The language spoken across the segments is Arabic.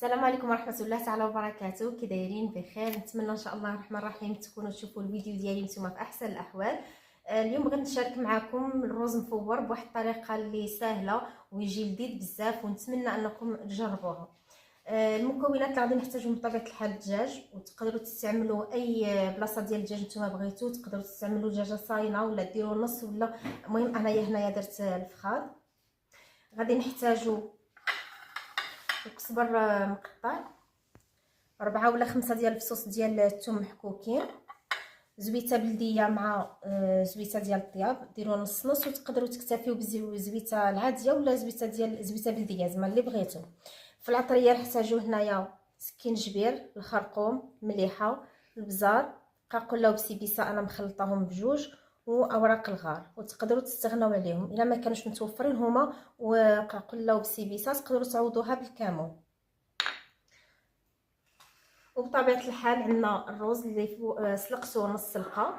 السلام عليكم ورحمه الله تعالى وبركاته. كي دايرين؟ بخير؟ نتمنى ان شاء الله الرحمن الرحيم تكونوا تشوفوا الفيديو ديالي نتوما في احسن الاحوال. اليوم بغيت نشارك معكم الرز مفور بواحد الطريقه اللي سهله ويجي لذيذ بزاف، ونتمنى انكم تجربوها. المكونات اللي غادي نحتاجهم بطبيعه الحال الدجاج، وتقدروا تستعملوا اي بلاصه ديال الدجاج نتوما بغيتو. تقدروا تستعملوا دجاجه صاينه ولا ديروا نص، ولا المهم انايا هنايا درت الفخاد. غادي نحتاجوا كزبر مقطع، 4 ولا 5 ديال الفصوص ديال الثوم محكوكين، زويته بلديه مع زويته ديال الطياب، ديروا نص نص، وتقدروا تكتفيو بزويته العاديه ولا زويته بلديه زعما اللي بغيتو. في العطريه نحتاجو هنايا سكينجبير، الخرقوم، مليحه، البزار، قاقله وبسيبيسه انا مخلطاهم بجوج، واوراق الغار، وتقدروا تستغناو عليهم الا ما كانوش متوفرين هما. وقاقله وبسيبيسه تقدروا تعوضوها بالكمون. وبطبيعه الحال عندنا الرز اللي سلقته نص سلقه.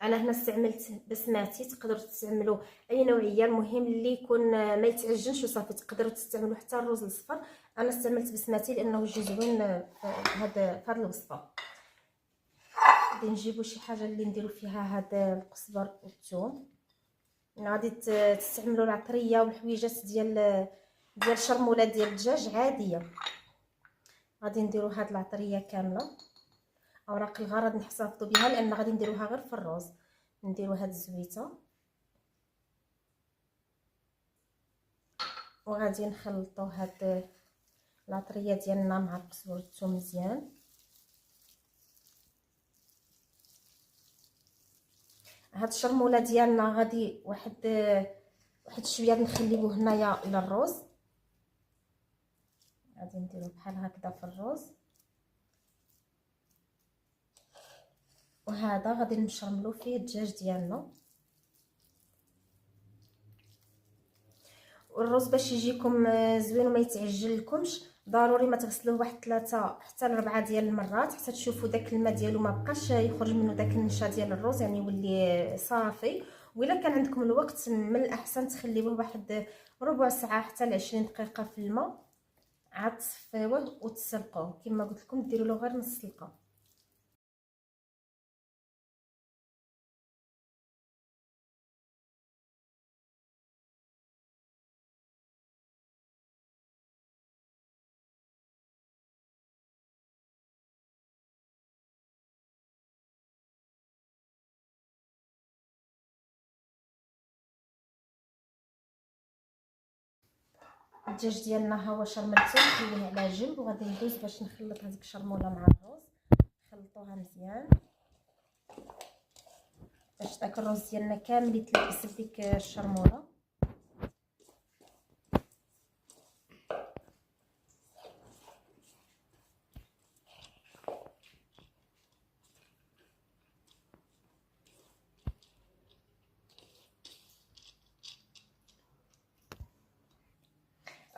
انا هنا استعملت بسماتي، تقدروا تستعملوا اي نوعيه، المهم اللي يكون ما يتعجنش وصافي. تقدروا تستعملوا حتى الرز الصفر، انا استعملت بسماتي لانه يجي زوين في هذه الوصفه. غادي نجيبوا شي حاجه اللي نديروا فيها هذا القزبر والثوم. غادي تستعملوا العطريه والحويجات ديال الشرموله ديال الدجاج عاديه. غادي نديروا هاد العطريه كامله، اوراق الغار غادي نحتفظوا بها لان غادي نديروها غير في الرز. نديروا هاد الزويته وغادي نخلطوا هاد العطريه ديالنا مع القزبر والثوم مزيان. هاد الشرموله ديالنا غادي واحد شويه نخليوه هنايا للرز. غادي نديرو بحال هكذا في الرز، وهذا غادي نشرملو فيه الدجاج ديالنا. والرز باش يجيكم زوين وما يتعجلكمش ضروري ما تغسلوه واحد 3 حتى ل 4 ديال المرات حتى تشوفوا داك الماء ديالو ما بقاش يخرج منه داك النشا ديال الرز، يعني يولي صافي. وإلا كان عندكم الوقت من الاحسن تخليوه واحد ربع ساعه حتى ل 20 دقيقه في الماء، عاد تصفيوه وتسلقوه. كما قلت لكم ديروا له غير نص سلقه. الدجاج ديالنا ها هو شرملته، نخليه على جنب، وغادي ندوز باش نخلط هذيك الشرموله مع الرز. نخلطوها مزيان باش داك الرز ديالنا كامل يتلبس بديك الشرموله.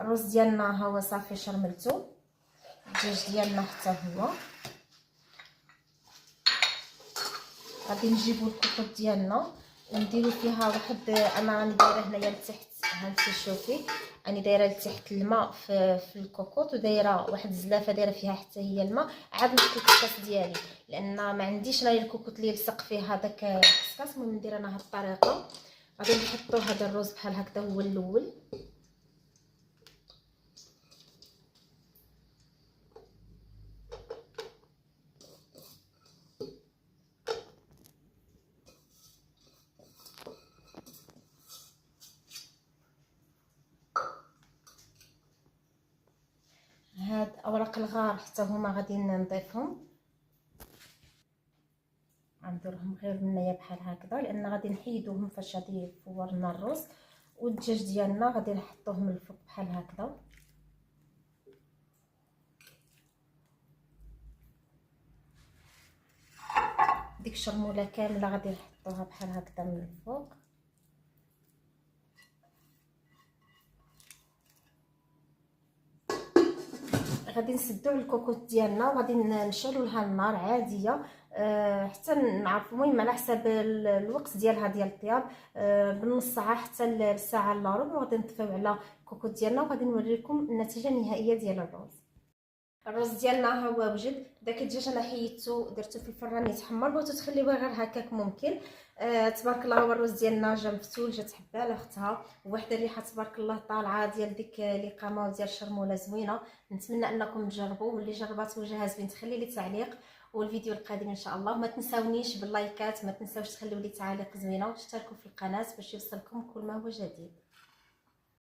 الرز ديالنا ها هو صافي شرملته، الدجاج ديالنا حتى هو. غادي نجيبوا الكوكوط ديالنا ونديروا فيها واحد، انا راني دايره هنايا لتحت، هانتي شوفي راني دايره لتحت الماء في الكوكوط، ودايره واحد الزلافه دايره فيها حتى هي الماء. عاد نحط الكسكاس ديالي لان ما عنديش انايا الكوكوط اللي يلصق فيه هذاك الكسكاس. المهم ندير انا هاد الطريقه. غادي نحطوا هذا الرز بحال هكذا هو الاول. هاد اوراق الغار حتى هما غادي نضيفهم، غنديرهم غير منايا بحال هكذا لان غادي نحيدوهم فاش غادي فورنا الرز. والدجاج ديالنا غادي نحطوه من الفوق بحال هكذا. ديك الشرموله كامله غادي نحطوها بحال هكذا من الفوق. غادي نسدو على الكوكوط ديالنا وغادي نشعلوا لها النار عاديه حتى نعرفوا. المهم على حساب الوقت ديالها ديال الطياب، بالنص ساعه حتى الساعه الا ربع، وغادي نطفيو على الكوكوط ديالنا وغادي نوريكم النتيجه النهائيه ديال الرز ديالنا. هو وجد. داك الدجاج انا حيدته درته في الفران يتحمر. بغيتو تخليوه غير هكاك ممكن. تبارك الله، هو الرز ديالنا جا مفتول، جات حبه على اختها، وواحد الريحه تبارك الله طالعه ديال ديك الاقامه وديال الشرموله زوينه. نتمنى انكم تجربوا، واللي جربات وجهها زوين تخلي لي تعليق. والفيديو القادم ان شاء الله ما تنساونيش باللايكات، ما تنساوش تخليو لي تعاليق زوينه وتشتركوا في القناه باش يوصلكم كل ما هو جديد.